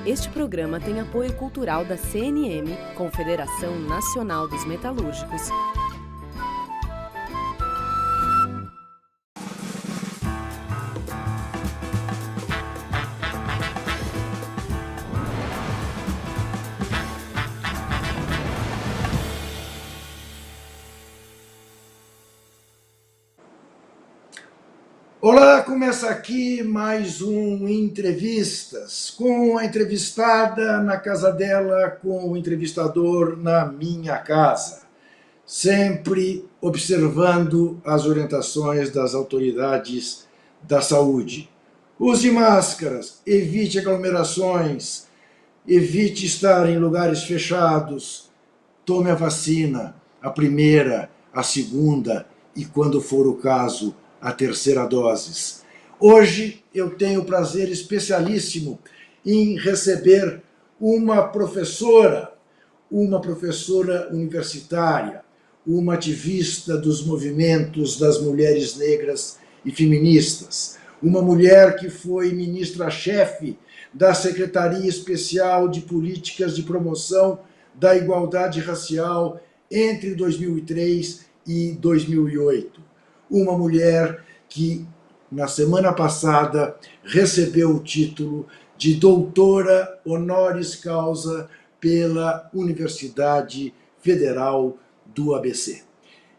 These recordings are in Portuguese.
Este programa tem apoio cultural da CNM, Confederação Nacional dos Metalúrgicos. Olá, começa aqui mais um Entrevistas, com a entrevistada na casa dela, com o entrevistador na minha casa, sempre observando as orientações das autoridades da saúde. Use máscaras, evite aglomerações, evite estar em lugares fechados, tome a vacina, a primeira, a segunda e, quando for o caso, a terceira dose. Hoje eu tenho o prazer especialíssimo em receber uma professora universitária, uma ativista dos movimentos das mulheres negras e feministas, uma mulher que foi ministra-chefe da Secretaria Especial de Políticas de Promoção da Igualdade Racial entre 2003 e 2008. Uma mulher que, na semana passada, recebeu o título de doutora honoris causa pela Universidade Federal do ABC.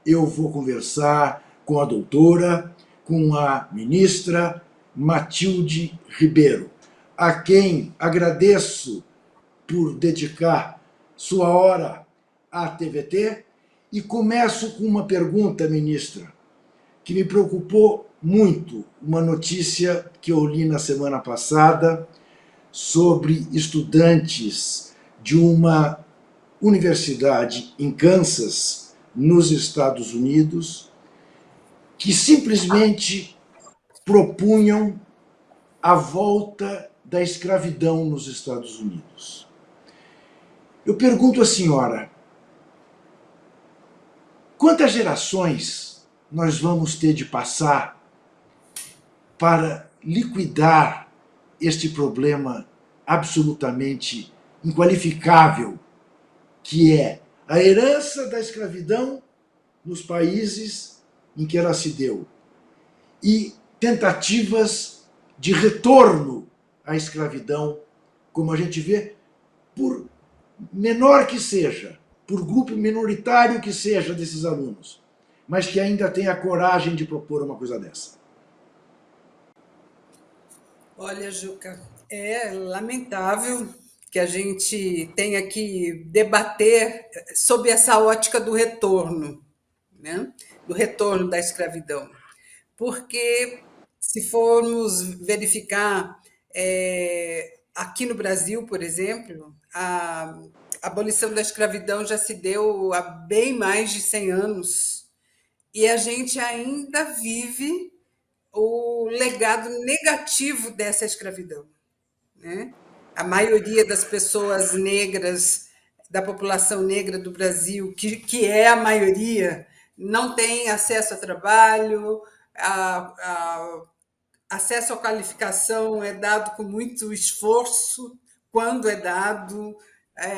Eu vou conversar com a doutora, com a ministra Matilde Ribeiro, a quem agradeço por dedicar sua hora à TVT, e começo com uma pergunta, ministra, que me preocupou muito, uma notícia que eu li na semana passada sobre estudantes de uma universidade em Kansas, nos Estados Unidos, que simplesmente propunham a volta da escravidão nos Estados Unidos. Eu pergunto à senhora, quantas gerações nós vamos ter de passar para liquidar este problema absolutamente inqualificável, que é a herança da escravidão nos países em que ela se deu e tentativas de retorno à escravidão, como a gente vê, por menor que seja, por grupo minoritário que seja desses alunos, mas que ainda tem a coragem de propor uma coisa dessa. Olha, Juca, é lamentável que a gente tenha que debater sob essa ótica do retorno, né? Do retorno da escravidão. Porque, se formos verificar, aqui no Brasil, por exemplo, a abolição da escravidão já se deu há bem mais de 100 anos e a gente ainda vive o legado negativo dessa escravidão, né? A maioria das pessoas negras, da população negra do Brasil, que é a maioria, não tem acesso a trabalho, acesso à qualificação é dado com muito esforço, quando é dado.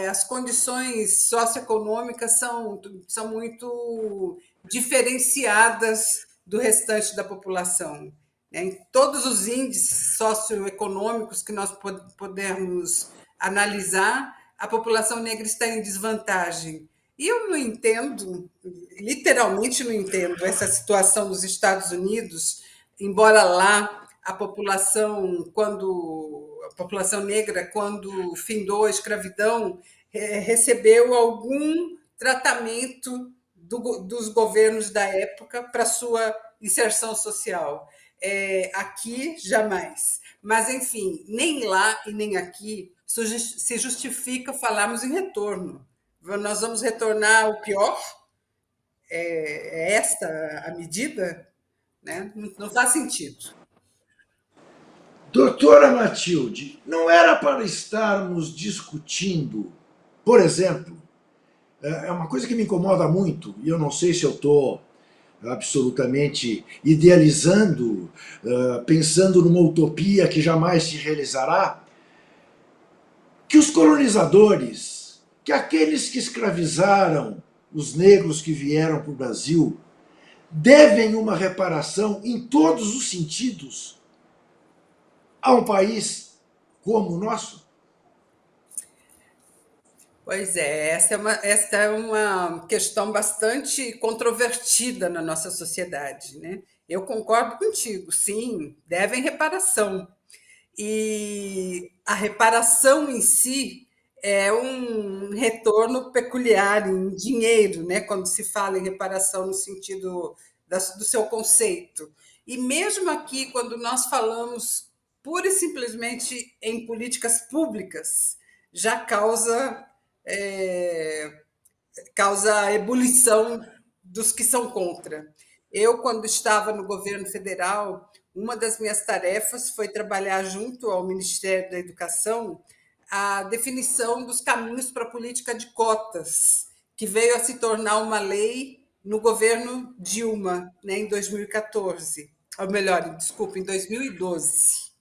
As condições socioeconômicas são muito diferenciadas do restante da população. Em todos os índices socioeconômicos que nós pudermos analisar, a população negra está em desvantagem. E eu não entendo, literalmente não entendo, essa situação dos Estados Unidos, embora lá a população negra, quando findou a escravidão, recebeu algum tratamento dos governos da época para sua inserção social. Aqui, jamais. Mas, enfim, nem lá e nem aqui se justifica falarmos em retorno. Nós vamos retornar ao pior? É esta a medida? Né? Não faz sentido. Doutora Matilde, não era para estarmos discutindo, por exemplo, é uma coisa que me incomoda muito, e eu não sei se eu estou absolutamente idealizando, pensando numa utopia que jamais se realizará, que os colonizadores, que aqueles que escravizaram os negros que vieram para o Brasil, devem uma reparação em todos os sentidos a um país como o nosso? Pois é, essa é uma questão bastante controvertida na nossa sociedade, né? Eu concordo contigo, sim, devem reparação. E a reparação em si é um retorno peculiar em dinheiro, né? Quando se fala em reparação no sentido do seu conceito. E mesmo aqui, quando nós falamos pura e simplesmente em políticas públicas, já é, causa ebulição dos que são contra. Eu, quando estava no governo federal, uma das minhas tarefas foi trabalhar junto ao Ministério da Educação a definição dos caminhos para a política de cotas, que veio a se tornar uma lei no governo Dilma, né, em 2014. Ou melhor, desculpa, em 2012.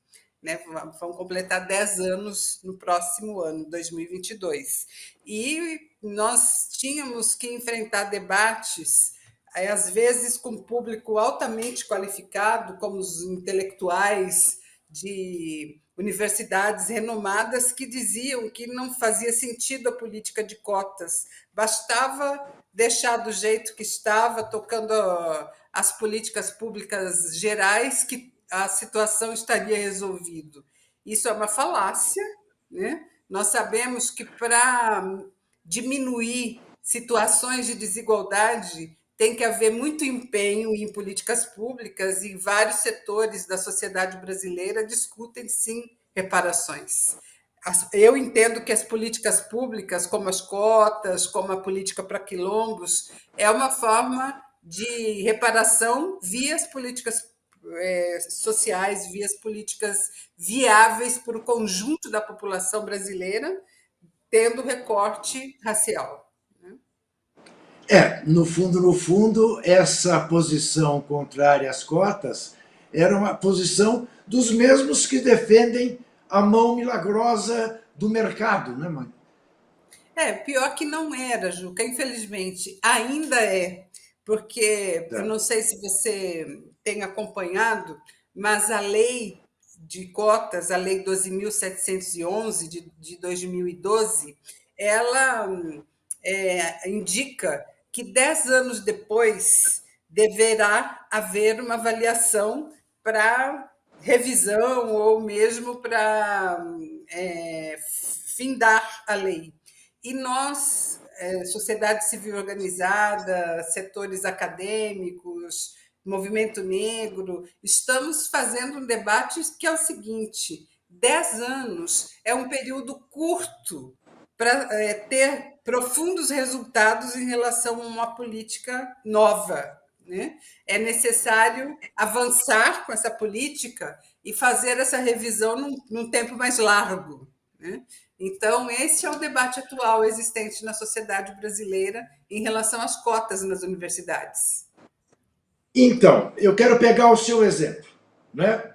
Né? Vão completar 10 anos no próximo ano, 2022. E nós tínhamos que enfrentar debates, às vezes com público altamente qualificado, como os intelectuais de universidades renomadas, que diziam que não fazia sentido a política de cotas, bastava deixar do jeito que estava, tocando as políticas públicas gerais, que a situação estaria resolvida. Isso é uma falácia, né? Nós sabemos que para diminuir situações de desigualdade tem que haver muito empenho em políticas públicas e vários setores da sociedade brasileira discutem, sim, reparações. Eu entendo que as políticas públicas, como as cotas, como a política para quilombos, é uma forma de reparação via as políticas sociais, via as políticas viáveis para o conjunto da população brasileira, tendo recorte racial. No fundo, essa posição contrária às cotas era uma posição dos mesmos que defendem a mão milagrosa do mercado, né, mãe? Pior que não era, Juca, infelizmente, ainda é, porque eu Tá. não sei se você tem acompanhado, mas a lei de cotas, a lei 12.711 de 2012, ela indica que 10 anos depois deverá haver uma avaliação para revisão ou mesmo para findar a lei. E nós, sociedade civil organizada, setores acadêmicos, movimento negro, estamos fazendo um debate que é o seguinte: 10 anos é um período curto para ter profundos resultados em relação a uma política nova. Né? É necessário avançar com essa política e fazer essa revisão num tempo mais largo. Né? Então, esse é o debate atual existente na sociedade brasileira em relação às cotas nas universidades. Então, eu quero pegar o seu exemplo. Né?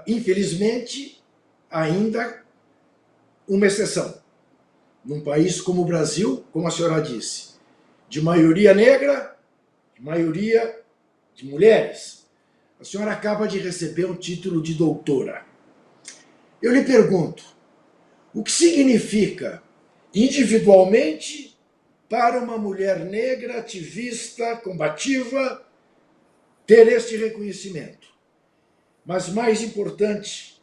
Infelizmente, ainda uma exceção. Num país como o Brasil, como a senhora disse, de maioria negra, de maioria de mulheres. A senhora acaba de receber um título de doutora. Eu lhe pergunto, o que significa individualmente para uma mulher negra, ativista, combativa, ter este reconhecimento? Mas mais importante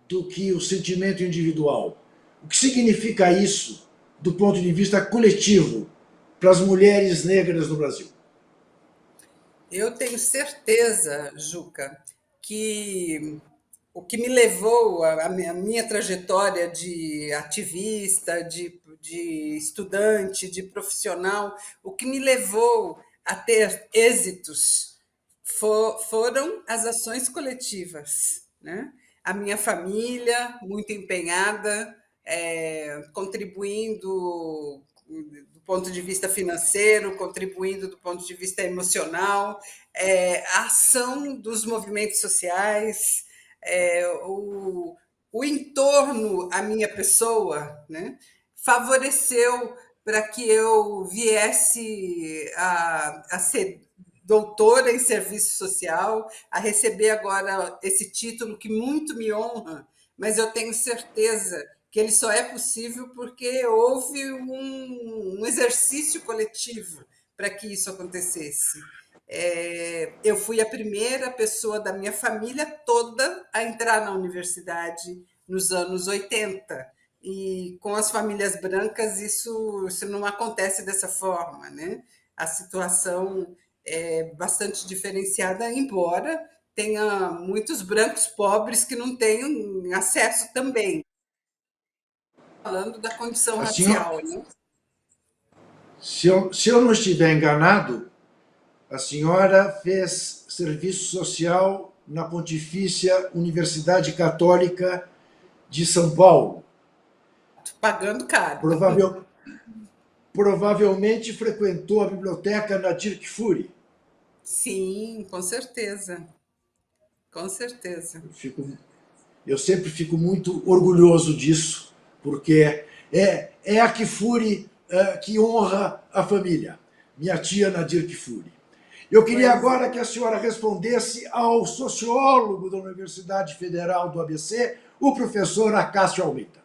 do que o sentimento individual, o que significa isso do ponto de vista coletivo para as mulheres negras no Brasil? Eu tenho certeza, Juca, que o que me levou a minha trajetória de ativista, de estudante, de profissional, o que me levou a ter êxitos foram as ações coletivas, né? A minha família, muito empenhada, contribuindo do ponto de vista financeiro, contribuindo do ponto de vista emocional, a ação dos movimentos sociais, o entorno, a minha pessoa, né, favoreceu para que eu viesse a ser doutora em serviço social, a receber agora esse título que muito me honra, mas eu tenho certeza que ele só é possível porque houve um exercício coletivo para que isso acontecesse. Eu fui a primeira pessoa da minha família toda a entrar na universidade nos anos 80. E com as famílias brancas isso não acontece dessa forma, né? A situação é bastante diferenciada, embora tenha muitos brancos pobres que não têm acesso também. Falando da condição A senhora, racial, né? se eu não estiver enganado, a senhora fez serviço social na Pontifícia Universidade Católica de São Paulo. Pagando caro. Provavel, provavelmente frequentou a biblioteca na Dirk Fury. Sim, com certeza. Com certeza. Eu sempre fico muito orgulhoso disso, porque é a Kfouri que honra a família, minha tia Nadir Kfouri. Eu queria Pois agora que a senhora respondesse ao sociólogo da Universidade Federal do ABC, o professor Acácio Almeida.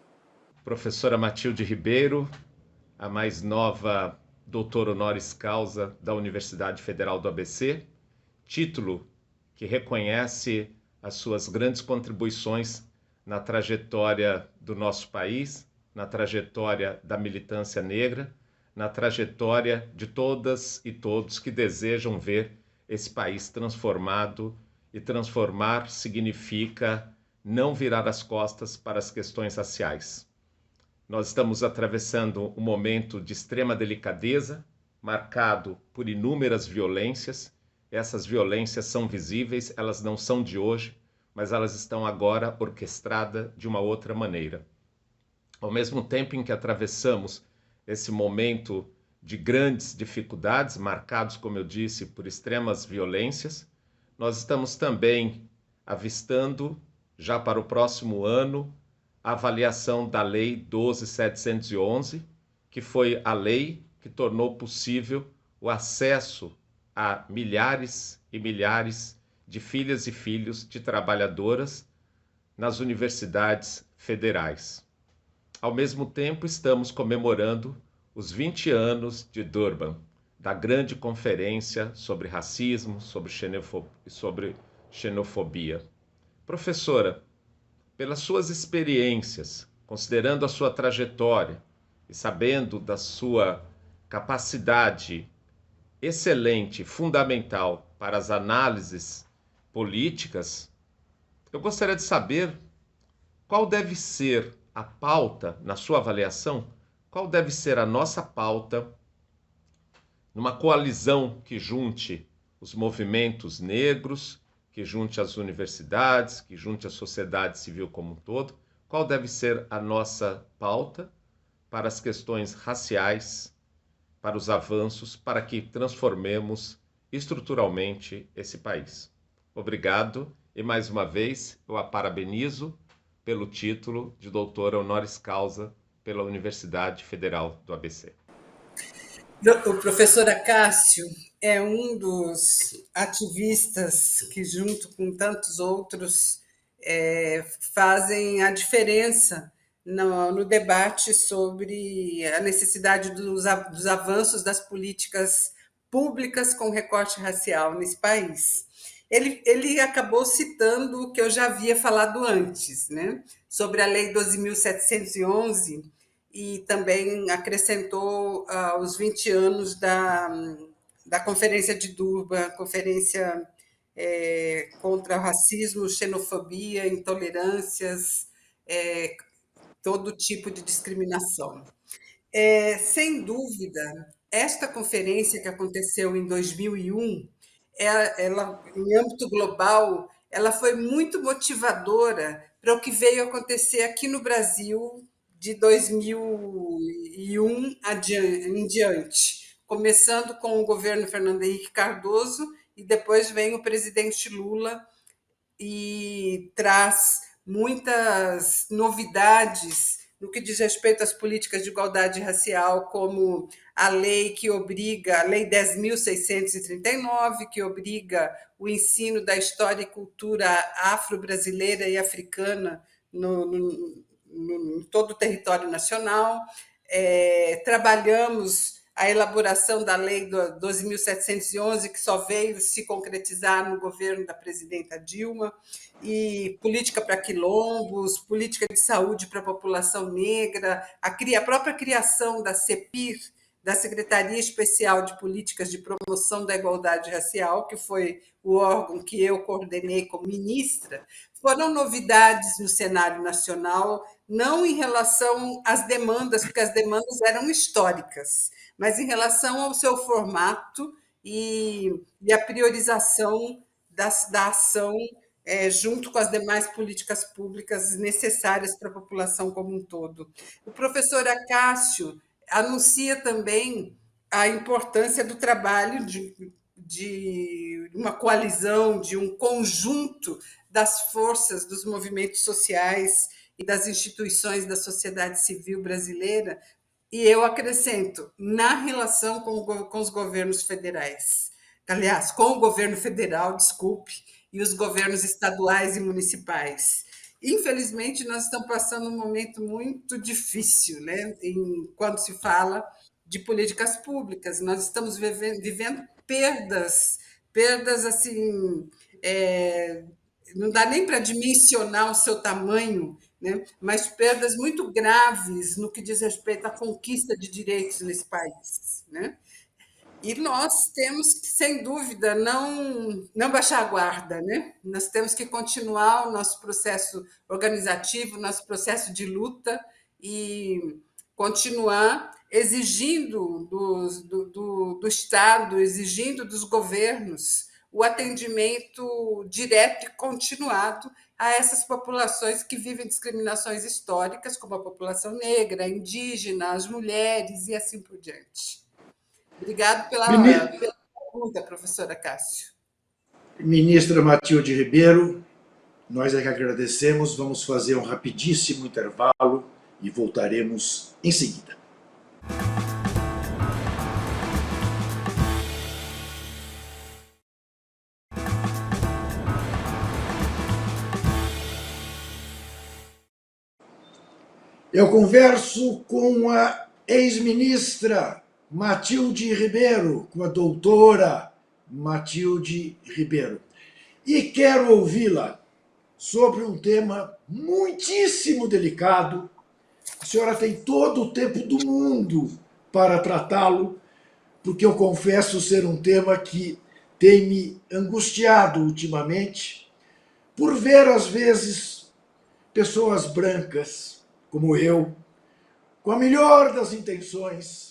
Professora Matilde Ribeiro, a mais nova doutora honoris causa da Universidade Federal do ABC, título que reconhece as suas grandes contribuições na trajetória do nosso país, na trajetória da militância negra, na trajetória de todas e todos que desejam ver esse país transformado, e transformar significa não virar as costas para as questões raciais. Nós estamos atravessando um momento de extrema delicadeza, marcado por inúmeras violências. Essas violências são visíveis, elas não são de hoje, mas elas estão agora orquestradas de uma outra maneira. Ao mesmo tempo em que atravessamos esse momento de grandes dificuldades, marcados, como eu disse, por extremas violências, nós estamos também avistando, já para o próximo ano, a avaliação da Lei 12.711, que foi a lei que tornou possível o acesso a milhares e milhares de filhas e filhos de trabalhadoras nas universidades federais. Ao mesmo tempo, estamos comemorando os 20 anos de Durban, da grande conferência sobre racismo, sobre xenofobia. Professora, pelas suas experiências, considerando a sua trajetória e sabendo da sua capacidade excelente, fundamental para as análises políticas, eu gostaria de saber qual deve ser a pauta, na sua avaliação, qual deve ser a nossa pauta numa coalizão que junte os movimentos negros, que junte as universidades, que junte a sociedade civil como um todo, qual deve ser a nossa pauta para as questões raciais, para os avanços, para que transformemos estruturalmente esse país. Obrigado e, mais uma vez, eu a parabenizo pelo título de doutora honoris causa pela Universidade Federal do ABC. O professor Acácio é um dos ativistas que, junto com tantos outros, fazem a diferença no debate sobre a necessidade dos avanços das políticas públicas com recorte racial nesse país. Ele acabou citando o que eu já havia falado antes, né? Sobre a Lei 12.711, e também acrescentou os 20 anos da Conferência de Durban, Conferência contra o racismo, xenofobia, intolerâncias, todo tipo de discriminação. Sem dúvida, esta conferência que aconteceu em 2001, ela, em âmbito global, ela foi muito motivadora para o que veio acontecer aqui no Brasil de 2001 em diante, começando com o governo Fernando Henrique Cardoso, e depois vem o presidente Lula e traz muitas novidades no que diz respeito às políticas de igualdade racial, como a lei que obriga, a Lei 10.639, que obriga o ensino da história e cultura afro-brasileira e africana em todo o território nacional. Trabalhamos a elaboração da Lei 12.711, que só veio se concretizar no governo da presidenta Dilma, e política para quilombos, política de saúde para a população negra, a própria criação da CEPIR, da Secretaria Especial de Políticas de Promoção da Igualdade Racial, que foi o órgão que eu coordenei como ministra, foram novidades no cenário nacional, não em relação às demandas, porque as demandas eram históricas, mas em relação ao seu formato e a priorização da ação junto com as demais políticas públicas necessárias para a população como um todo. O professor Acácio anuncia também a importância do trabalho de uma coalizão, de um conjunto das forças dos movimentos sociais e das instituições da sociedade civil brasileira, e eu acrescento, na relação com os governos federais. Aliás, com o governo federal, desculpe, e os governos estaduais e municipais. Infelizmente, nós estamos passando um momento muito difícil, né? Quando se fala de políticas públicas. Nós estamos vivendo perdas assim, não dá nem para dimensionar o seu tamanho, né? Mas perdas muito graves no que diz respeito à conquista de direitos nesse país, né? E nós temos que, sem dúvida, não baixar a guarda, né? Nós temos que continuar o nosso processo organizativo, o nosso processo de luta e continuar exigindo do Estado, exigindo dos governos o atendimento direto e continuado a essas populações que vivem discriminações históricas, como a população negra, a indígena, as mulheres e assim por diante. Obrigado pela pergunta, professora Cássio. Ministra Matilde Ribeiro, nós é que agradecemos. Vamos fazer um rapidíssimo intervalo e voltaremos em seguida. Eu converso com a ex-ministra Matilde Ribeiro, com a doutora Matilde Ribeiro. E quero ouvi-la sobre um tema muitíssimo delicado. A senhora tem todo o tempo do mundo para tratá-lo, porque eu confesso ser um tema que tem me angustiado ultimamente, por ver, às vezes, pessoas brancas, como eu, com a melhor das intenções,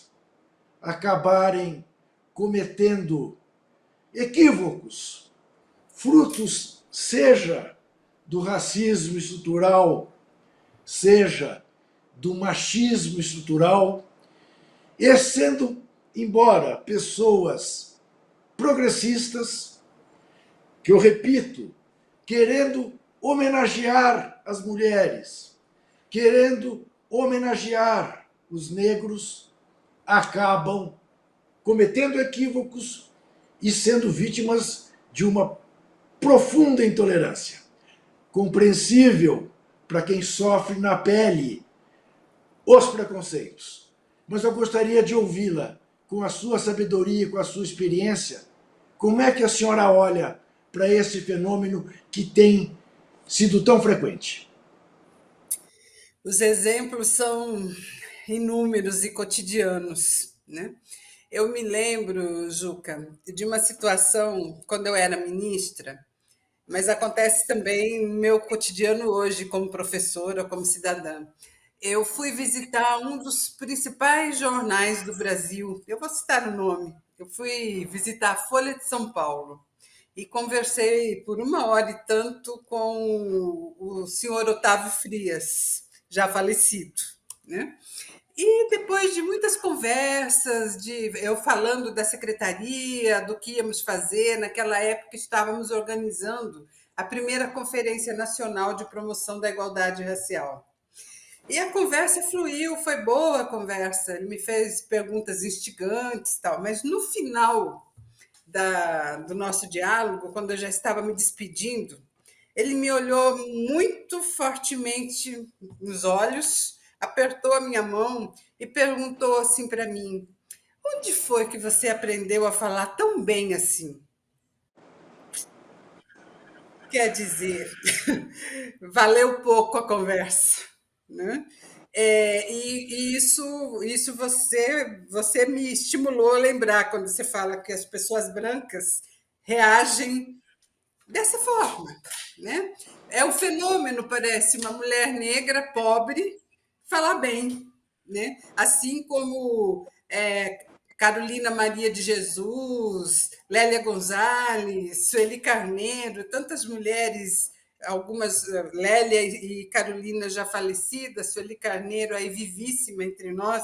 acabarem cometendo equívocos, frutos, seja do racismo estrutural, seja do machismo estrutural, e sendo, embora pessoas progressistas, que eu repito, querendo homenagear as mulheres, querendo homenagear os negros, acabam cometendo equívocos e sendo vítimas de uma profunda intolerância. Compreensível para quem sofre na pele os preconceitos. Mas eu gostaria de ouvi-la, com a sua sabedoria, com a sua experiência, como é que a senhora olha para esse fenômeno que tem sido tão frequente? Os exemplos são inúmeros e cotidianos, né? Eu me lembro, Juca, de uma situação quando eu era ministra, mas acontece também no meu cotidiano hoje, como professora, como cidadã. Eu fui visitar um dos principais jornais do Brasil, eu vou citar o nome, eu fui visitar a Folha de São Paulo e conversei por 1 hora e tanto com o senhor Otávio Frias, já falecido, né? E depois de muitas conversas, eu falando da secretaria, do que íamos fazer, naquela época estávamos organizando a primeira Conferência Nacional de Promoção da Igualdade Racial. E a conversa fluiu, foi boa a conversa. Ele me fez perguntas instigantes, tal, mas no final do nosso diálogo, quando eu já estava me despedindo, ele me olhou muito fortemente nos olhos, apertou a minha mão e perguntou assim para mim: onde foi que você aprendeu a falar tão bem assim? Quer dizer, valeu pouco a conversa, né? E isso você me estimulou a lembrar quando você fala que as pessoas brancas reagem dessa forma, né? É o fenômeno, parece, uma mulher negra pobre falar bem, né? Assim como Carolina Maria de Jesus, Lélia Gonzalez, Sueli Carneiro, tantas mulheres, algumas, Lélia e Carolina já falecidas, Sueli Carneiro aí vivíssima entre nós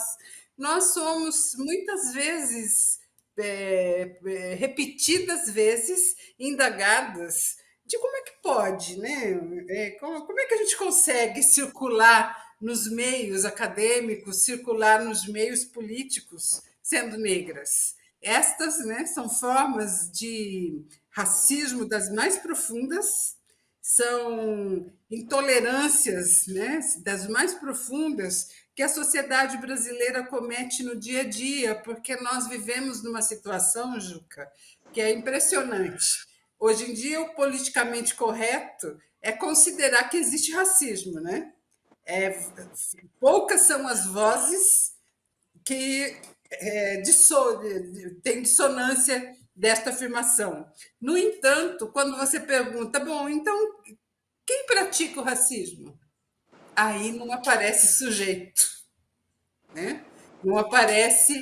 somos muitas vezes, repetidas vezes, indagadas de como é que pode, né? Como é que a gente consegue circular nos meios acadêmicos, circular nos meios políticos, sendo negras. Estas, né, são formas de racismo das mais profundas, são intolerâncias, né, das mais profundas que a sociedade brasileira comete no dia a dia, porque nós vivemos numa situação, Juca, que é impressionante. Hoje em dia, o politicamente correto é considerar que existe racismo, né? Poucas são as vozes que têm dissonância desta afirmação. No entanto, quando você pergunta, bom, então, quem pratica o racismo? Aí não aparece sujeito, né? Não aparece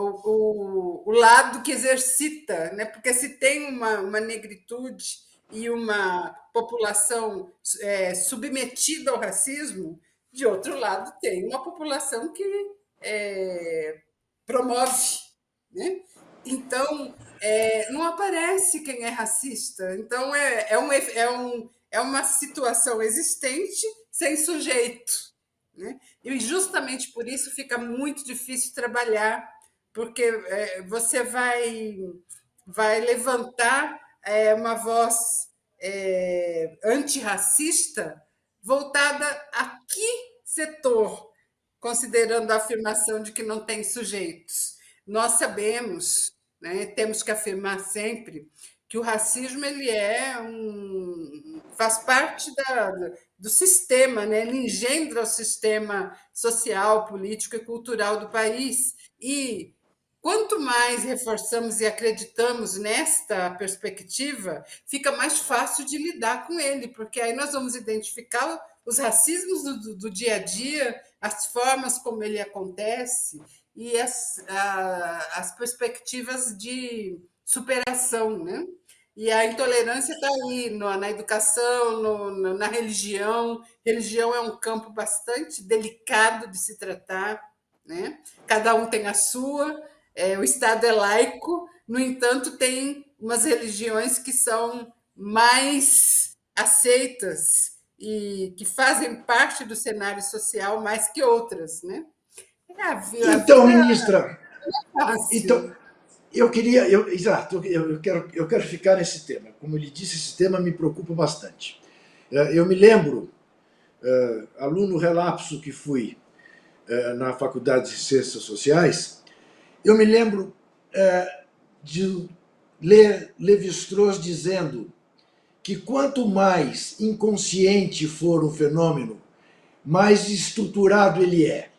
o lado que exercita, né? Porque se tem uma negritude e uma população submetida ao racismo, de outro lado tem uma população que promove, né? Então, não aparece quem é racista. Então, é uma situação existente sem sujeito, né? E justamente por isso fica muito difícil trabalhar, porque você vai levantar uma voz antirracista voltada a que setor, considerando a afirmação de que não tem sujeitos. Nós sabemos, né, temos que afirmar sempre que o racismo ele faz parte do sistema, né? Ele engendra o sistema social, político e cultural do país. E quanto mais reforçamos e acreditamos nesta perspectiva, fica mais fácil de lidar com ele, porque aí nós vamos identificar os racismos do dia a dia, as formas como ele acontece e as perspectivas de superação, né? E a intolerância está aí, na educação, na religião. Religião é um campo bastante delicado de se tratar, né? Cada um tem a sua, o Estado é laico, no entanto, tem umas religiões que são mais aceitas e que fazem parte do cenário social mais que outras, né? A Então, vida ministra, é fácil. então, exato, eu quero ficar nesse tema. Como ele disse, esse tema me preocupa bastante. Eu me lembro, aluno relapso que fui na Faculdade de Ciências Sociais, eu me lembro de ler Lévi-Strauss dizendo que quanto mais inconsciente for um fenômeno, mais estruturado ele é.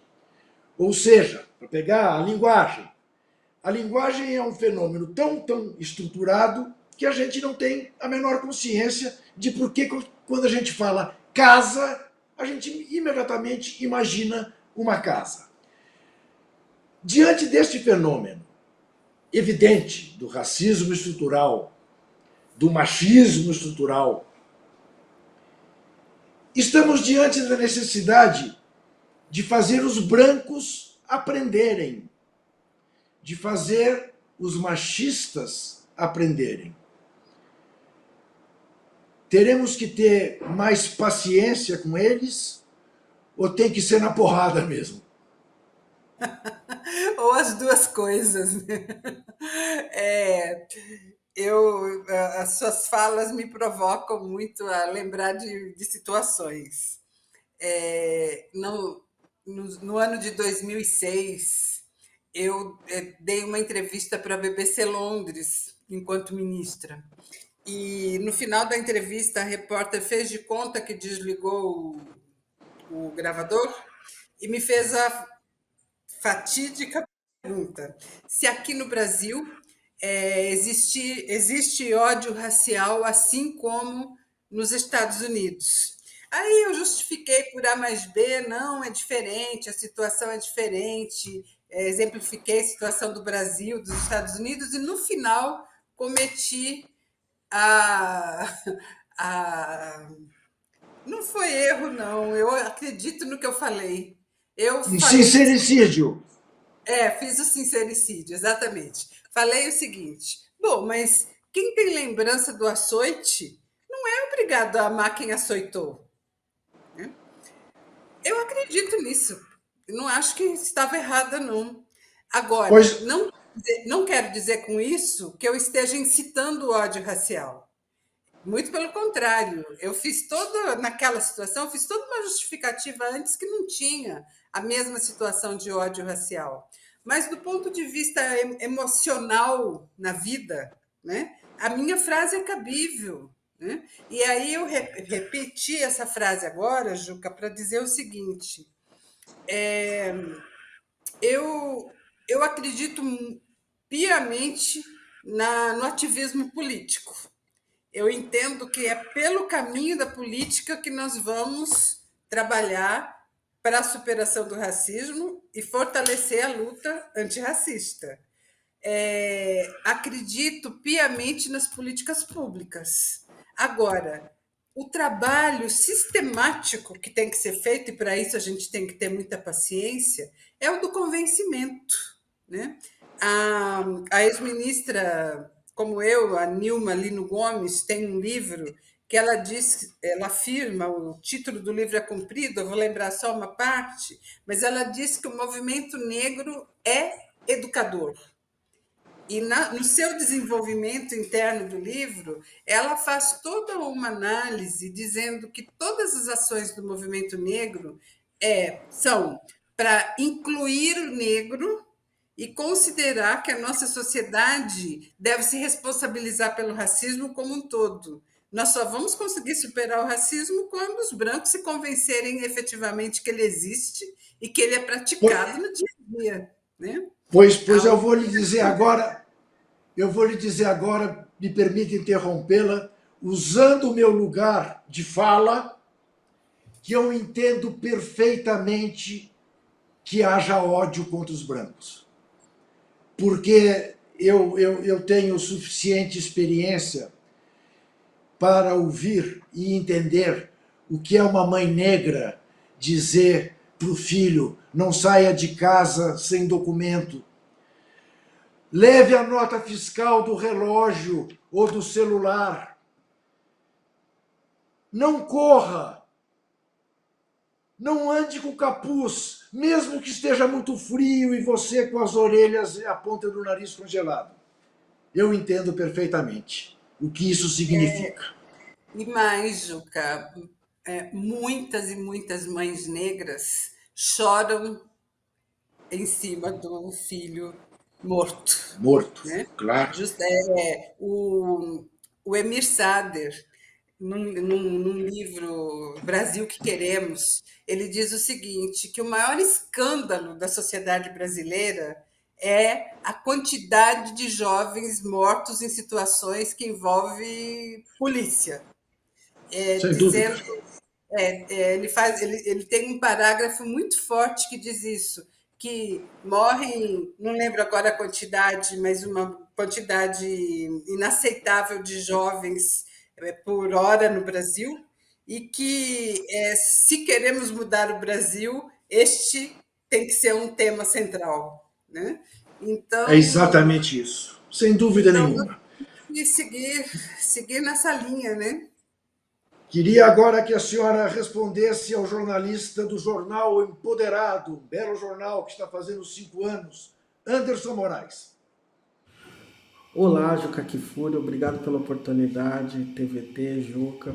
Ou seja, para pegar a linguagem é um fenômeno tão estruturado que a gente não tem a menor consciência de por que, quando a gente fala casa, a gente imediatamente imagina uma casa. Diante deste fenômeno evidente do racismo estrutural, do machismo estrutural, estamos diante da necessidade de fazer os brancos aprenderem, de fazer os machistas aprenderem. teremos que ter mais paciência com eles ou tem que ser na porrada mesmo? Ou as duas coisas, né? É, as suas falas me provocam muito a lembrar de situações. No ano de 2006, eu dei uma entrevista para a BBC Londres, enquanto ministra. E no final da entrevista, a repórter fez de conta que desligou o gravador e me fez a fatídica pergunta: se aqui no Brasil existe ódio racial assim como nos Estados Unidos. Aí eu justifiquei por A mais B, não, é diferente, a situação é diferente, exemplifiquei a situação do Brasil, dos Estados Unidos, e no final cometi a, a não foi erro, não. Eu acredito no que eu falei. Eu Um falei sincericídio. fiz o sincericídio, exatamente. Falei o seguinte: bom, mas quem tem lembrança do açoite não é obrigado a amar quem açoitou. Né? Eu acredito nisso. Não acho que estava errada, não. Pois, Agora, não quero dizer com isso que eu esteja incitando o ódio racial. Muito pelo contrário, eu fiz toda, naquela situação, eu fiz toda uma justificativa antes que não tinha a mesma situação de ódio racial. Mas do ponto de vista emocional na vida, né, a minha frase é cabível. Né? E aí eu repeti essa frase agora, Juca, para dizer o seguinte: eu acredito piamente no ativismo político. Eu entendo que é pelo caminho da política que nós vamos trabalhar para a superação do racismo e fortalecer a luta antirracista. Acredito piamente nas políticas públicas. Agora, o trabalho sistemático que tem que ser feito, e para isso a gente tem que ter muita paciência, é o do convencimento. Né? A ex-ministra, como eu, a Nilma Lino Gomes, tem um livro que ela diz, ela afirma, o título do livro é comprido, eu vou lembrar só uma parte, mas ela diz que o movimento negro é educador. E no seu desenvolvimento interno do livro, ela faz toda uma análise dizendo que todas as ações do movimento negro são para incluir o negro e considerar que a nossa sociedade deve se responsabilizar pelo racismo como um todo. Nós só vamos conseguir superar o racismo quando os brancos se convencerem efetivamente que ele existe e que ele é praticado no dia a dia. Né? pois eu vou lhe dizer agora, me permita interrompê-la, usando o meu lugar de fala, que eu entendo perfeitamente que haja ódio contra os brancos. Porque eu tenho suficiente experiência para ouvir e entender o que é uma mãe negra dizer para o filho: não saia de casa sem documento. Leve a nota fiscal do relógio ou do celular. Não corra. Não ande com capuz, mesmo que esteja muito frio e você com as orelhas e a ponta do nariz congelado. Eu entendo perfeitamente o que isso significa. E mais, Juca, muitas e muitas mães negras choram em cima do filho morto. Morto, Né? claro. O Emir Sader, num livro Brasil que Queremos, ele diz o seguinte, que o maior escândalo da sociedade brasileira é a quantidade de jovens mortos em situações que envolvem polícia. Sem dúvida. Dizendo, ele tem um parágrafo muito forte que diz isso, que morrem, não lembro agora a quantidade, mas uma quantidade inaceitável de jovens por hora no Brasil, e que, se queremos mudar o Brasil, este tem que ser um tema central. Né? É Então, exatamente isso. Sem dúvida nenhuma. e seguir nessa linha, né? Queria agora que a senhora respondesse ao jornalista do jornal Empoderado, um belo jornal que está fazendo 5 anos, Anderson Moraes. Olá, Juca Kfouri, obrigado pela oportunidade, TVT, Juca.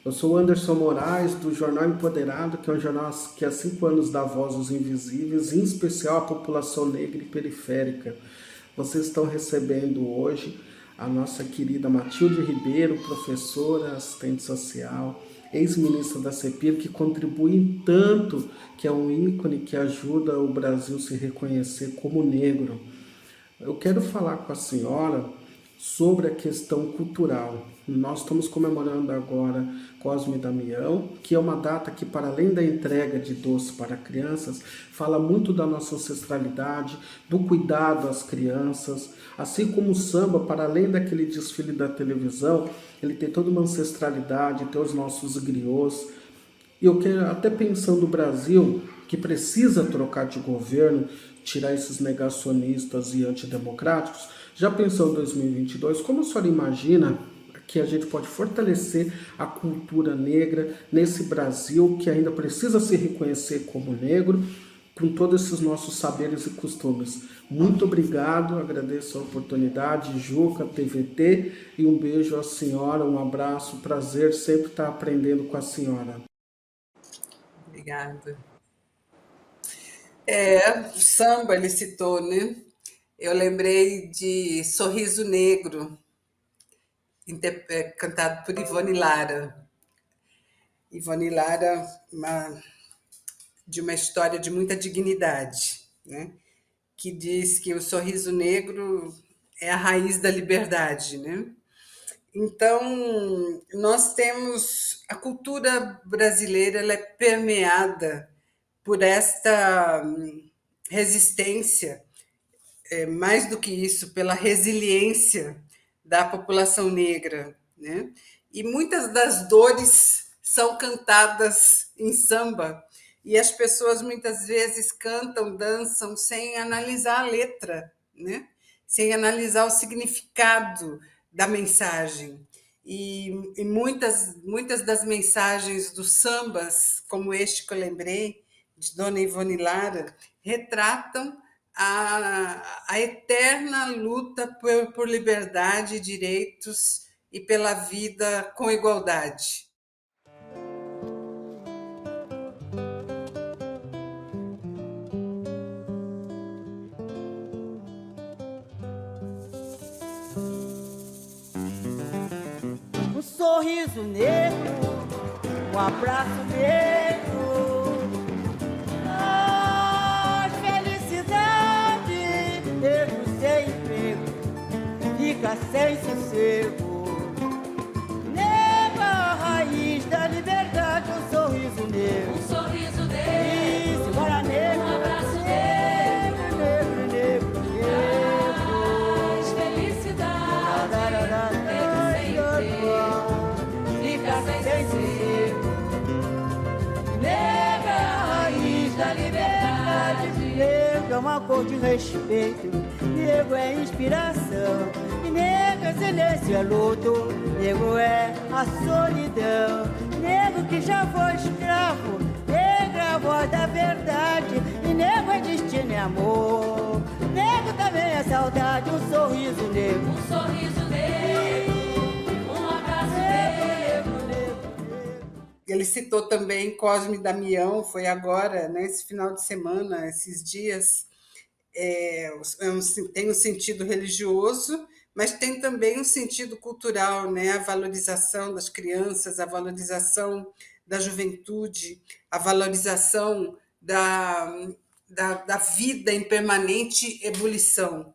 Eu sou o Anderson Moraes, do Jornal Empoderado, que é um jornal que há 5 anos dá voz aos invisíveis, em especial à população negra e periférica. Vocês estão recebendo hoje a nossa querida Matilde Ribeiro, professora, assistente social, ex-ministra da CEPIR, que contribui tanto, que é um ícone que ajuda o Brasil a se reconhecer como negro. Eu quero falar com a senhora sobre a questão cultural. Nós estamos comemorando agora Cosme e Damião, que é uma data que, para além da entrega de doces para crianças, fala muito da nossa ancestralidade, do cuidado às crianças, assim como o samba, para além daquele desfile da televisão, ele tem toda uma ancestralidade, tem os nossos griots. E eu quero, até pensando no Brasil, que precisa trocar de governo, tirar esses negacionistas e antidemocráticos, já pensou em 2022, como a senhora imagina que a gente pode fortalecer a cultura negra nesse Brasil que ainda precisa se reconhecer como negro, com todos esses nossos saberes e costumes? Muito obrigado, agradeço a oportunidade, Juca, TVT, e um beijo à senhora, um abraço, prazer sempre estar aprendendo com a senhora. Obrigada. O samba ele citou, né? Eu lembrei de Sorriso Negro, cantado por Ivone Lara. Ivone Lara, de uma história de muita dignidade, né? Que diz que o sorriso negro é a raiz da liberdade, né? Então, nós temos a cultura brasileira, ela é permeada por esta resistência, mais do que isso, pela resiliência da população negra, né? E muitas das dores são cantadas em samba, e as pessoas muitas vezes cantam, dançam sem analisar a letra, né? Sem analisar o significado da mensagem. E muitas das mensagens dos sambas, como este que eu lembrei, de Dona Ivone Lara, retratam a eterna luta por liberdade, direitos e pela vida com igualdade. Um sorriso negro, um abraço negro. Ah, felicidade, negro sem emprego, fica sem sossego. Negro, a raiz da liberdade, um sorriso negro. Um sorriso negro, Isso, bora negro. um abraço negro, negro, negro, negro. traz felicidade, negro sem emprego, fica sem sossego. Negro é a raiz da liberdade. Negro é uma cor de respeito. Negro é inspiração. E negro é silêncio, é luto. Negro é a solidão. Negro que já foi escravo. Negro é a voz da verdade. E negro é destino e amor. Negro também é saudade. Um sorriso negro. Um sorriso negro, um abraço negro. Ele citou também Cosme e Damião, foi agora, né, esse final de semana, esses dias. Tem um sentido religioso, mas tem também um sentido cultural, né? A valorização das crianças, a valorização da juventude, a valorização da vida em permanente ebulição.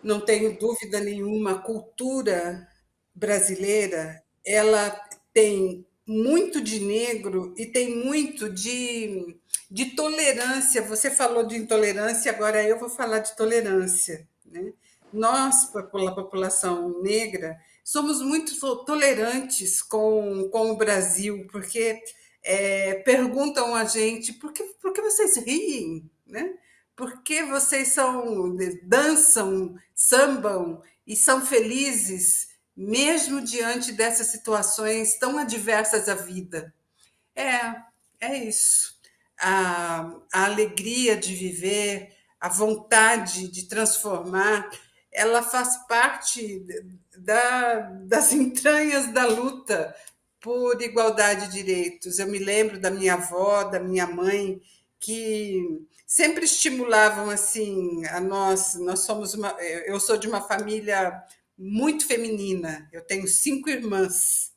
Não tenho dúvida nenhuma, a cultura brasileira, ela tem muito de negro e tem muito de tolerância. Você falou de intolerância, agora eu vou falar de tolerância, né? Nós, pela população negra, somos muito tolerantes com o Brasil, porque perguntam a gente por que vocês riem, né? Por que vocês dançam, sambam e são felizes mesmo diante dessas situações tão adversas à vida. É isso. A alegria de viver, a vontade de transformar, ela faz parte das entranhas da luta por igualdade de direitos. Eu me lembro da minha avó, da minha mãe, que sempre estimulavam assim a nós somos eu sou de uma família muito feminina. Eu tenho 5 irmãs,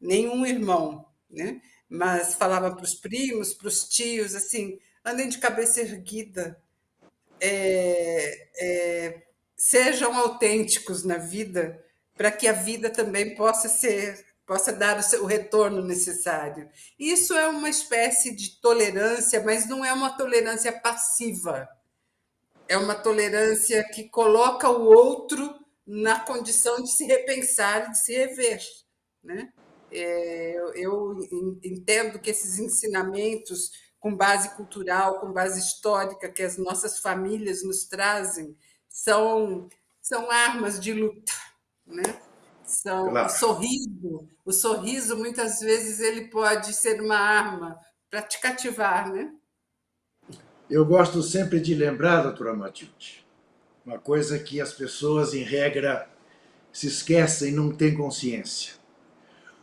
nenhum irmão, né? Mas falava para os primos, para os tios, assim, andem de cabeça erguida, sejam autênticos na vida, para que a vida também possa dar o retorno necessário. Isso é uma espécie de tolerância, mas não é uma tolerância passiva. É uma tolerância que coloca o outro na condição de se repensar, de se rever, né? Eu entendo que esses ensinamentos com base cultural, com base histórica, que as nossas famílias nos trazem, são armas de luta, né? São Claro. o sorriso muitas vezes ele pode ser uma arma para te cativar, né? Eu gosto sempre de lembrar, doutora Matilde, uma coisa que as pessoas, em regra, se esquecem e não têm consciência.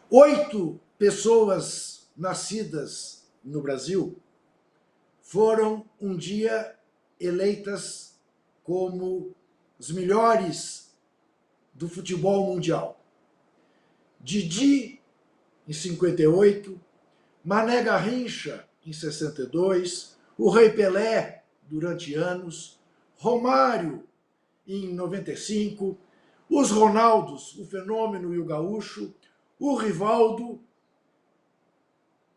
8 pessoas nascidas no Brasil foram um dia eleitas como os melhores do futebol mundial. Didi, em 58, Mané Garrincha, em 62, o Rei Pelé, durante anos, Romário, em 95, os Ronaldos, o Fenômeno e o Gaúcho, o Rivaldo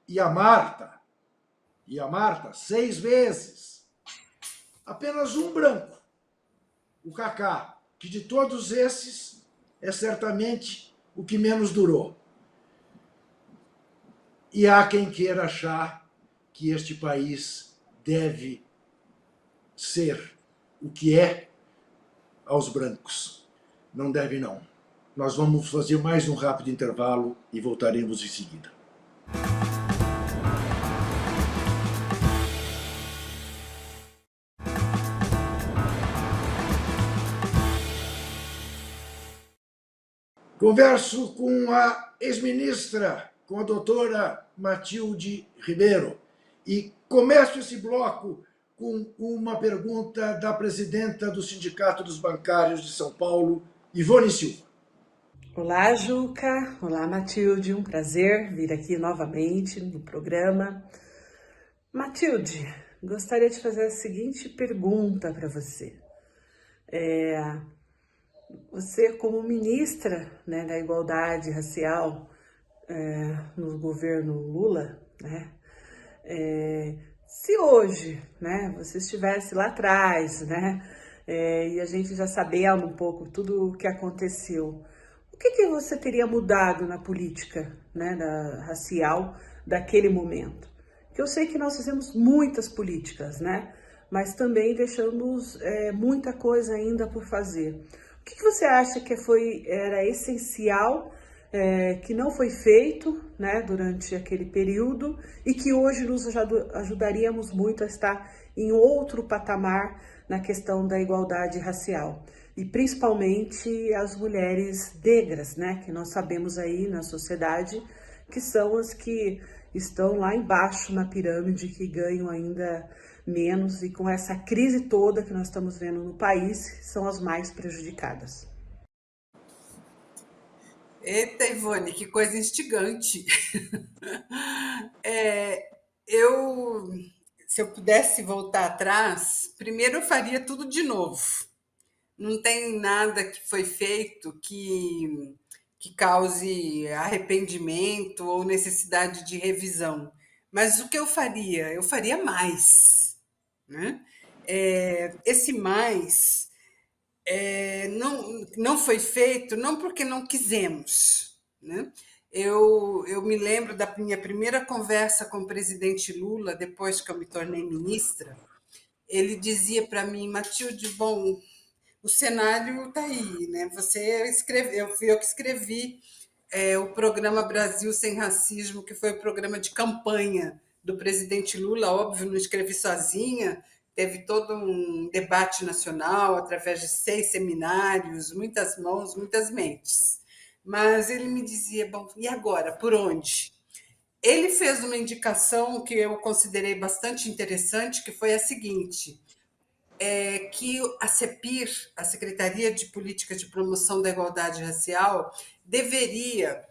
e a Marta. 6 vezes. Apenas um branco, o Kaká, que de todos esses é certamente o que menos durou. E há quem queira achar que este país deve ser o que é aos brancos. Não deve, não. Nós vamos fazer mais um rápido intervalo e voltaremos em seguida. Converso com a ex-ministra, com a doutora Matilde Ribeiro, e começo esse bloco com uma pergunta da presidenta do Sindicato dos Bancários de São Paulo, Ivone Silva. Olá, Juca. Olá, Matilde. Um prazer vir aqui novamente no programa. Matilde, gostaria de fazer a seguinte pergunta para você. Você, como ministra, né, da Igualdade Racial no governo Lula, né, se hoje, né, você estivesse lá atrás, né, e a gente já sabendo um pouco tudo o que aconteceu, o que você teria mudado na política, né, racial daquele momento? Que eu sei que nós fizemos muitas políticas, né, mas também deixamos muita coisa ainda por fazer. O que você acha que era essencial, que não foi feito, né, durante aquele período e que hoje nos ajudaríamos muito a estar em outro patamar na questão da igualdade racial? E principalmente as mulheres negras, né, que nós sabemos aí na sociedade que são as que estão lá embaixo na pirâmide, que ganham ainda menos, e com essa crise toda que nós estamos vendo no país, são as mais prejudicadas. Eita, Ivone, que coisa instigante. Se eu pudesse voltar atrás, primeiro eu faria tudo de novo. Não tem nada que foi feito que cause arrependimento ou necessidade de revisão. Mas o que eu faria? Eu faria mais, né? Esse mais não foi feito não porque não quisemos, né? Eu me lembro da minha primeira conversa com o presidente Lula, depois que eu me tornei ministra. Ele dizia para mim: Matilde, bom, o cenário está aí, né? Você escreveu, fui eu que escrevi o programa Brasil Sem Racismo, que foi o programa de campanha do presidente Lula. Óbvio, não escrevi sozinha, teve todo um debate nacional através de 6 seminários, muitas mãos, muitas mentes. Mas ele me dizia, bom, e agora, por onde? Ele fez uma indicação que eu considerei bastante interessante, que foi a seguinte: que a CEPIR, a Secretaria de Política de Promoção da Igualdade Racial, deveria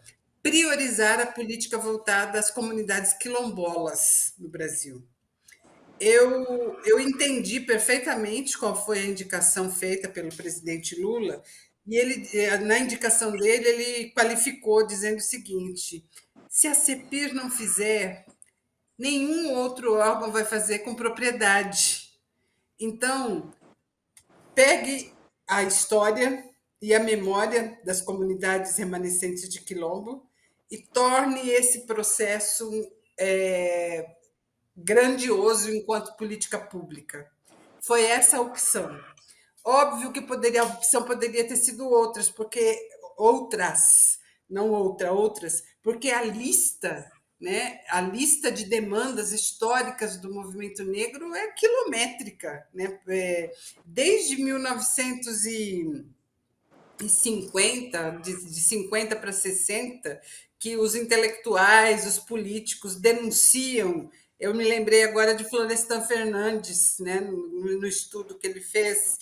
priorizar a política voltada às comunidades quilombolas no Brasil. Eu entendi perfeitamente qual foi a indicação feita pelo presidente Lula, e ele, na indicação dele, ele qualificou dizendo o seguinte: se a CEPIR não fizer, nenhum outro órgão vai fazer com propriedade. Então, pegue a história e a memória das comunidades remanescentes de Quilombo e torne esse processo grandioso enquanto política pública. Foi essa a opção. Óbvio que a opção poderia ter sido outras, porque a lista, né, a lista de demandas históricas do movimento negro é quilométrica, né? Desde 1950, de 50 para 60, que os intelectuais, os políticos denunciam. Eu me lembrei agora de Florestan Fernandes, né, no estudo que ele fez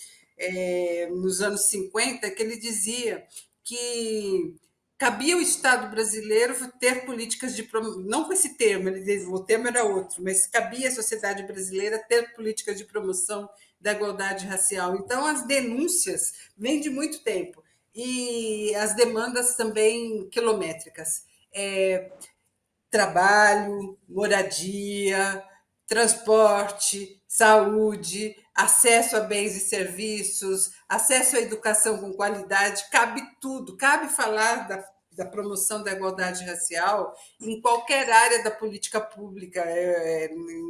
nos anos 50, que ele dizia que cabia ao Estado brasileiro ter políticas de promoção, não com esse termo, ele dizia, o termo era outro, mas cabia à sociedade brasileira ter políticas de promoção da igualdade racial. Então, as denúncias vêm de muito tempo, e as demandas também quilométricas. Trabalho, moradia, transporte, saúde, acesso a bens e serviços, acesso à educação com qualidade, cabe tudo, cabe falar da promoção da igualdade racial em qualquer área da política pública.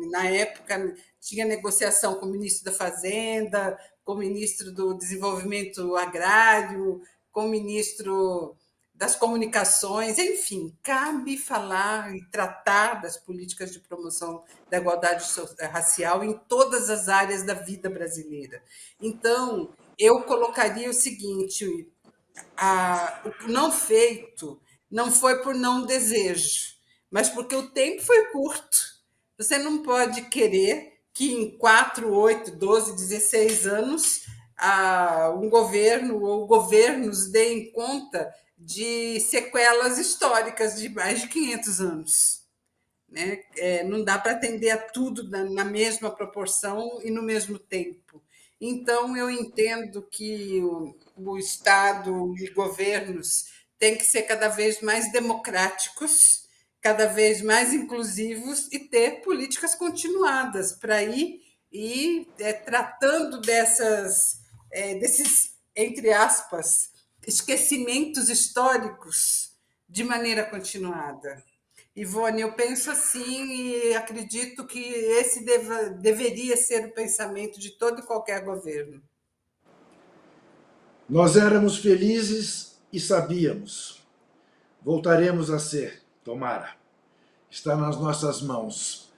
Na época, tinha negociação com o ministro da Fazenda, com o ministro do Desenvolvimento Agrário, com o ministro das comunicações, enfim, cabe falar e tratar das políticas de promoção da igualdade racial em todas as áreas da vida brasileira. Então, eu colocaria o seguinte: o não feito não foi por não desejo, mas porque o tempo foi curto. Você não pode querer que em 4, 8, 12, 16 anos um governo ou governos deem conta de sequelas históricas de mais de 500 anos. Né? Não dá para atender a tudo na mesma proporção e no mesmo tempo. Então, eu entendo que o Estado e governos têm que ser cada vez mais democráticos, cada vez mais inclusivos e ter políticas continuadas para ir tratando desses, entre aspas, esquecimentos históricos de maneira continuada. Ivone, eu penso assim e acredito que esse deveria ser o pensamento de todo e qualquer governo. Nós éramos felizes e sabíamos. Voltaremos a ser, tomara. Está nas nossas mãos.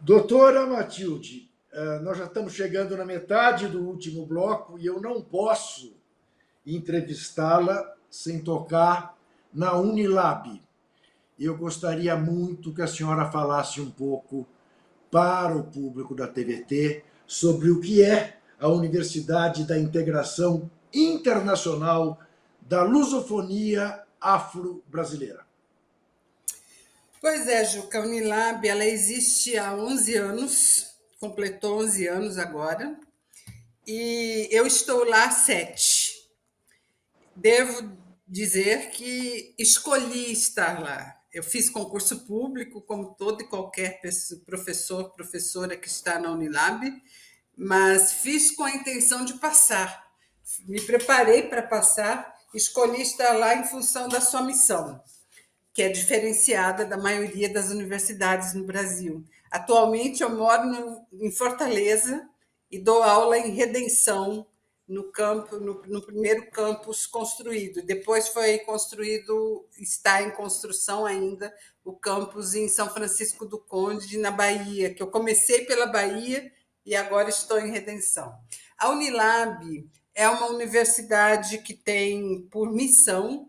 Doutora Matilde, nós já estamos chegando na metade do último bloco e eu não posso entrevistá-la sem tocar na Unilab. Eu gostaria muito que a senhora falasse um pouco para o público da TVT sobre o que é a Universidade da Integração Internacional da Lusofonia Afro-Brasileira. Pois é, Juca, a Unilab ela existe há 11 anos, completou 11 anos agora, e eu estou lá há 7. Devo dizer que escolhi estar lá. Eu fiz concurso público, como todo e qualquer professor, professora que está na Unilab, mas fiz com a intenção de passar. Me preparei para passar, escolhi estar lá em função da sua missão, que é diferenciada da maioria das universidades no Brasil. Atualmente, eu moro em Fortaleza e dou aula em Redenção, no primeiro campus construído. Depois foi construído, está em construção ainda, o campus em São Francisco do Conde, na Bahia, que eu comecei pela Bahia e agora estou em Redenção. A Unilab é uma universidade que tem por missão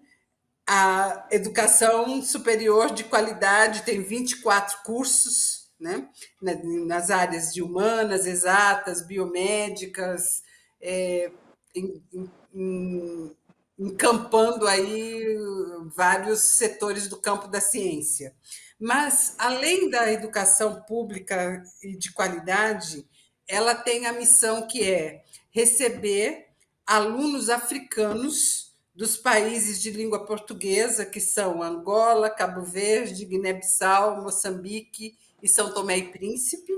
a educação superior de qualidade, tem 24 cursos, né, nas áreas de humanas, exatas, biomédicas, encampando aí vários setores do campo da ciência. Mas, além da educação pública e de qualidade, ela tem a missão que é receber alunos africanos dos países de língua portuguesa, que são Angola, Cabo Verde, Guiné-Bissau, Moçambique e São Tomé e Príncipe.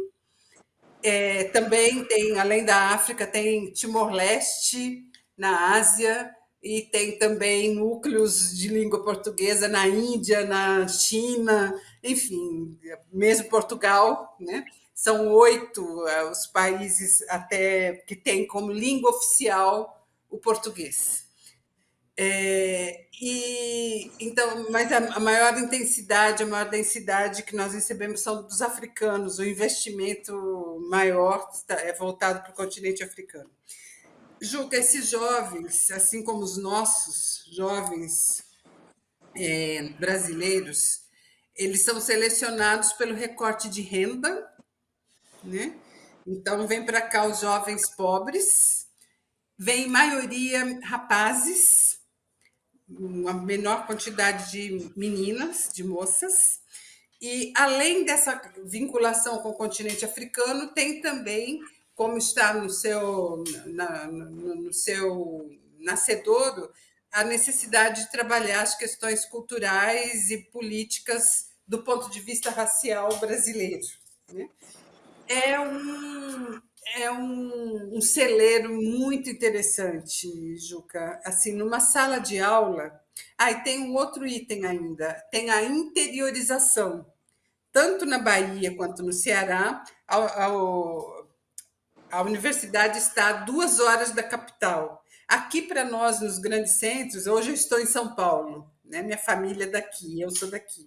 Também tem, além da África, tem Timor-Leste, na Ásia, e tem também núcleos de língua portuguesa na Índia, na China, enfim, mesmo Portugal, né? São 8 os países até que têm como língua oficial o português. Então, mas a maior intensidade, a maior densidade que nós recebemos são dos africanos. O investimento maior é voltado para o continente africano. Juca, esses jovens, assim como os nossos jovens brasileiros, eles são selecionados pelo recorte de renda, né? Então, vem para cá os jovens pobres, vem maioria rapazes, uma menor quantidade de meninas, de moças, e além dessa vinculação com o continente africano, tem também, como está no seu nascedouro, a necessidade de trabalhar as questões culturais e políticas do ponto de vista racial brasileiro, né? É um celeiro muito interessante, Juca. Assim, numa sala de aula. E tem um outro item ainda: tem a interiorização. Tanto na Bahia quanto no Ceará, a universidade está a 2 horas da capital. Aqui, para nós, nos grandes centros, hoje eu estou em São Paulo, né? Minha família é daqui, eu sou daqui.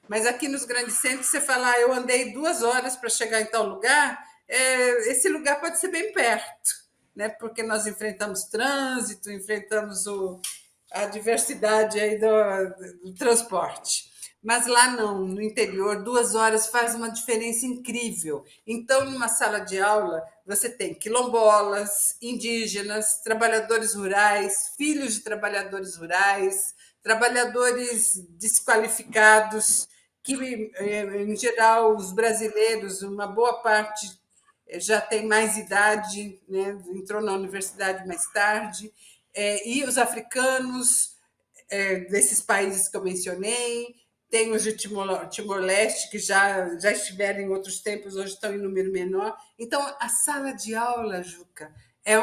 Mas aqui nos grandes centros, você fala, eu andei 2 horas para chegar em tal lugar, esse lugar pode ser bem perto, né? Porque nós enfrentamos trânsito, enfrentamos a diversidade aí do transporte. Mas lá não, no interior, 2 horas faz uma diferença incrível. Então, numa sala de aula, você tem quilombolas, indígenas, trabalhadores rurais, filhos de trabalhadores rurais, trabalhadores desqualificados, que, em geral, os brasileiros, uma boa parte já tem mais idade, né? Entrou na universidade mais tarde, e os africanos desses países que eu mencionei, tem os de Timor-Leste, que já estiveram em outros tempos, hoje estão em número menor. Então, a sala de aula, Juca, é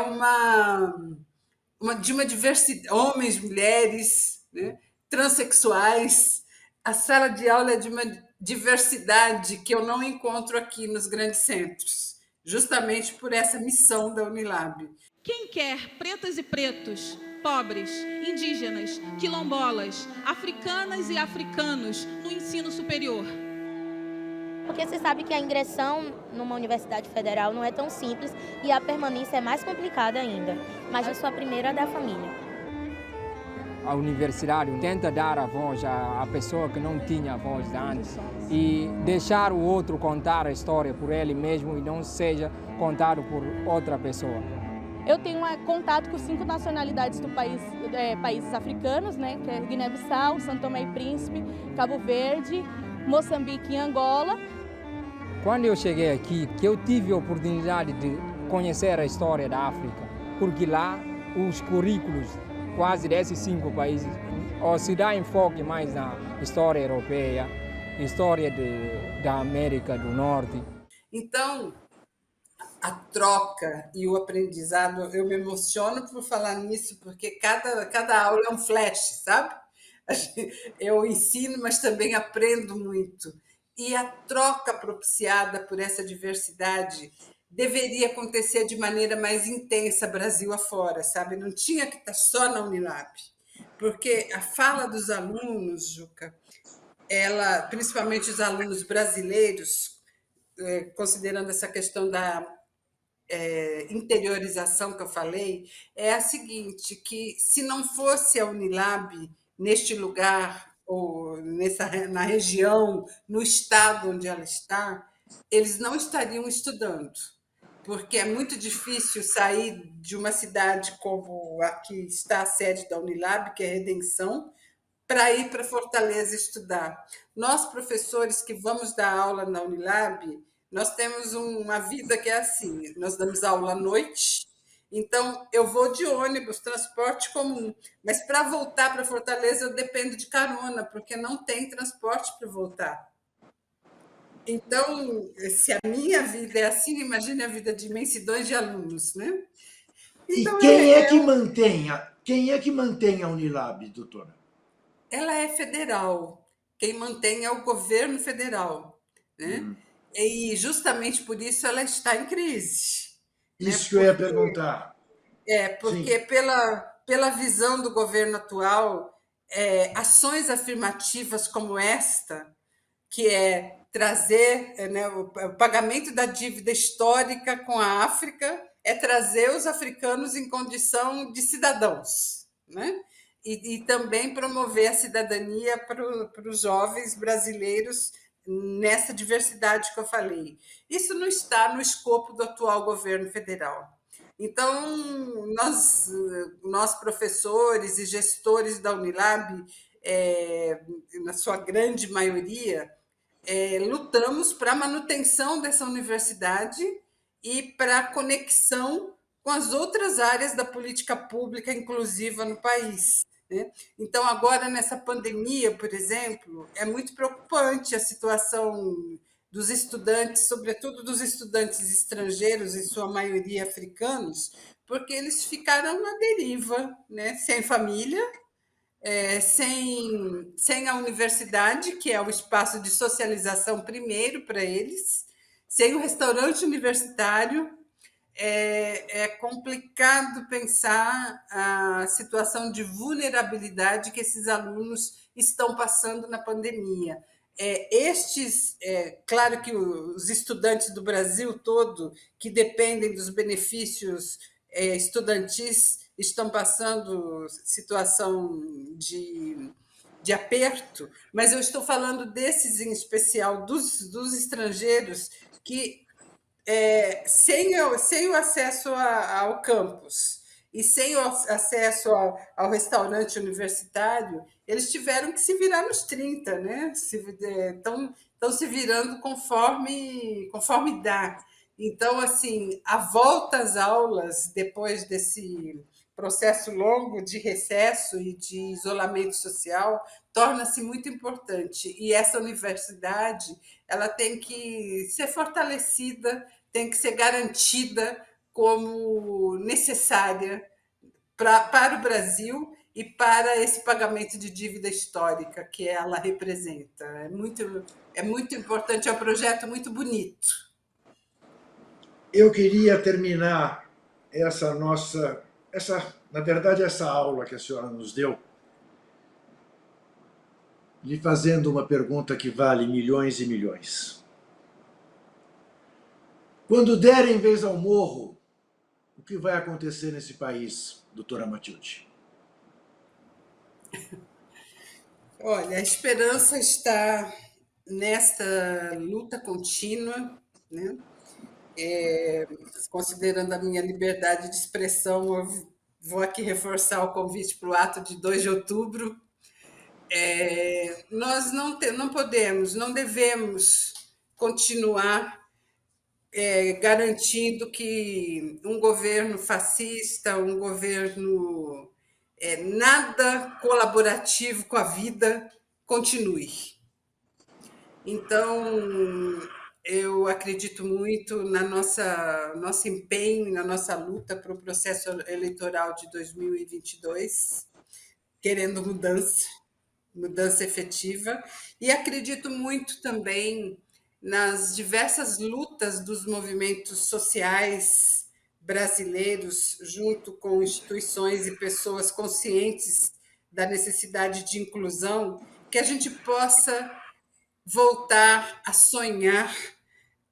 de uma diversidade, homens, mulheres, né? Transsexuais. A sala de aula é de uma diversidade que eu não encontro aqui nos grandes centros, justamente por essa missão da Unilab. Quem quer pretas e pretos, pobres, indígenas, quilombolas, africanas e africanos no ensino superior? Porque você sabe que a ingressão numa universidade federal não é tão simples e a permanência é mais complicada ainda. Mas eu sou a primeira da família. A universidade tenta dar a voz à pessoa que não tinha voz antes e deixar o outro contar a história por ele mesmo e não seja contado por outra pessoa. Eu tenho contato com 5 nacionalidades do países africanos, né, que é Guiné-Bissau, São Tomé e Príncipe, Cabo Verde, Moçambique e Angola. Quando eu cheguei aqui, que eu tive a oportunidade de conhecer a história da África, porque lá os currículos quase desses 5 países se dá enfoque mais na história europeia, história da América do Norte. Então, a troca e o aprendizado, eu me emociono por falar nisso, porque cada aula é um flash, sabe? Eu ensino, mas também aprendo muito. E a troca propiciada por essa diversidade deveria acontecer de maneira mais intensa Brasil afora, sabe? Não tinha que estar só na Unilab, porque a fala dos alunos, Juca, ela, principalmente os alunos brasileiros, considerando essa questão da interiorização que eu falei, é a seguinte, que se não fosse a Unilab neste lugar, ou na região, no estado onde ela está, eles não estariam estudando, porque é muito difícil sair de uma cidade como a que está a sede da Unilab, que é Redenção, para ir para Fortaleza estudar. Nós, professores que vamos dar aula na Unilab, nós temos uma vida que é assim, nós damos aula à noite, então eu vou de ônibus, transporte comum, mas para voltar para Fortaleza eu dependo de carona, porque não tem transporte para voltar. Então, se a minha vida é assim, imagine a vida de imensidões de alunos, né? Então, e quem é que mantém a Unilab, doutora? Ela é federal. Quem mantém é o governo federal, né? E justamente por isso ela está em crise. Isso que eu ia perguntar. Porque pela visão do governo atual, ações afirmativas como esta, que é trazer o pagamento da dívida histórica com a África, é trazer os africanos em condição de cidadãos, né? E também promover a cidadania para os jovens brasileiros nessa diversidade que eu falei. Isso não está no escopo do atual governo federal. Então, nós professores e gestores da Unilab, na sua grande maioria, lutamos para a manutenção dessa universidade e para a conexão com as outras áreas da política pública inclusiva no país. Então, agora, nessa pandemia, por exemplo, é muito preocupante a situação dos estudantes, sobretudo dos estudantes estrangeiros, em sua maioria africanos, porque eles ficaram na deriva, né? Sem família, sem a universidade, que é o espaço de socialização primeiro para eles, sem o restaurante universitário. É complicado pensar a situação de vulnerabilidade que esses alunos estão passando na pandemia. Claro que os estudantes do Brasil todo, que dependem dos benefícios estudantis, estão passando situação de aperto, mas eu estou falando desses em especial, dos estrangeiros que sem o acesso ao campus e sem o acesso ao restaurante universitário, eles tiveram que se virar nos 30, né? Estão se virando conforme dá. Então, assim, a volta às aulas, depois desse processo longo de recesso e de isolamento social, torna-se muito importante. E essa universidade, ela tem que ser fortalecida, tem que ser garantida como necessária para o Brasil e para esse pagamento de dívida histórica que ela representa. É muito importante, é um projeto muito bonito. Eu queria terminar na verdade, essa aula que a senhora nos deu, lhe fazendo uma pergunta que vale milhões e milhões. Quando derem vez ao morro, o que vai acontecer nesse país, doutora Matilde? Olha, a esperança está nesta luta contínua, né? Considerando a minha liberdade de expressão, eu vou aqui reforçar o convite para o ato de 2 de outubro. Nós não podemos, não devemos continuar garantindo que um governo fascista, um governo nada colaborativo com a vida, continue. Então, eu acredito muito na nosso empenho, na nossa luta para o processo eleitoral de 2022, querendo mudança efetiva, e acredito muito também nas diversas lutas dos movimentos sociais brasileiros, junto com instituições e pessoas conscientes da necessidade de inclusão, que a gente possa voltar a sonhar,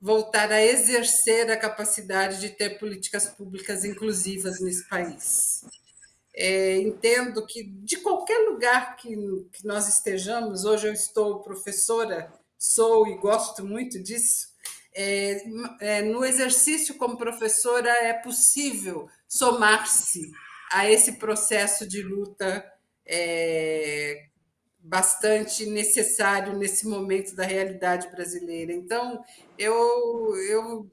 voltar a exercer a capacidade de ter políticas públicas inclusivas nesse país. Entendo que, de qualquer lugar que nós estejamos, hoje eu estou professora, sou e gosto muito disso, no exercício como professora é possível somar-se a esse processo de luta bastante necessário nesse momento da realidade brasileira. Então, eu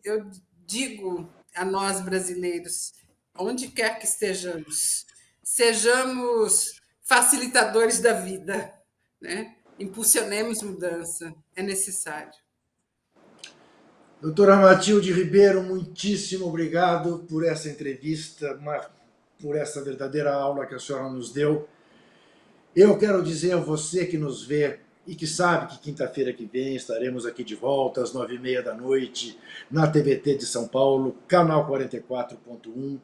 digo a nós brasileiros, onde quer que estejamos, sejamos facilitadores da vida, né? Impulsionemos mudança, é necessário. Doutora Matilde Ribeiro, muitíssimo obrigado por essa entrevista, por essa verdadeira aula que a senhora nos deu. Eu quero dizer a você que nos vê e que sabe que quinta-feira que vem estaremos aqui de volta às 9h30 da noite na TVT de São Paulo, canal 44.1,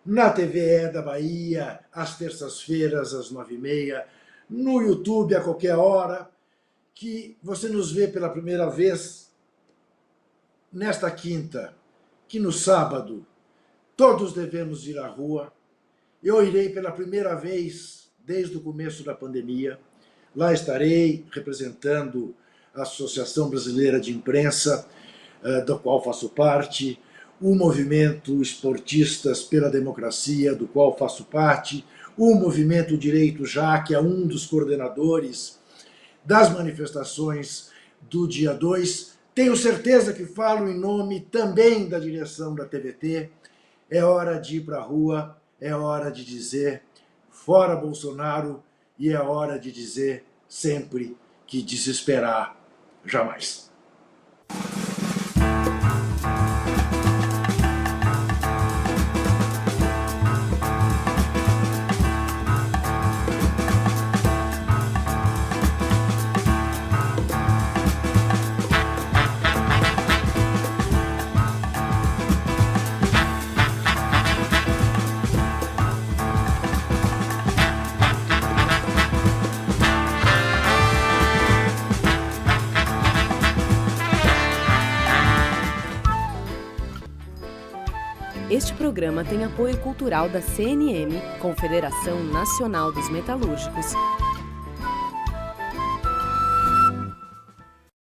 na TVE da Bahia, às terças-feiras às 9h30, no YouTube a qualquer hora, que você nos vê pela primeira vez nesta quinta, que no sábado todos devemos ir à rua. Eu irei pela primeira vez desde o começo da pandemia. Lá estarei representando a Associação Brasileira de Imprensa, da qual faço parte, o Movimento Esportistas pela Democracia, do qual faço parte, o Movimento Direito Já, que é um dos coordenadores das manifestações do dia 2. Tenho certeza que falo em nome também da direção da TVT. É hora de ir para a rua, é hora de dizer fora Bolsonaro e é hora de dizer sempre que desesperar jamais. Este programa tem apoio cultural da CNM, Confederação Nacional dos Metalúrgicos,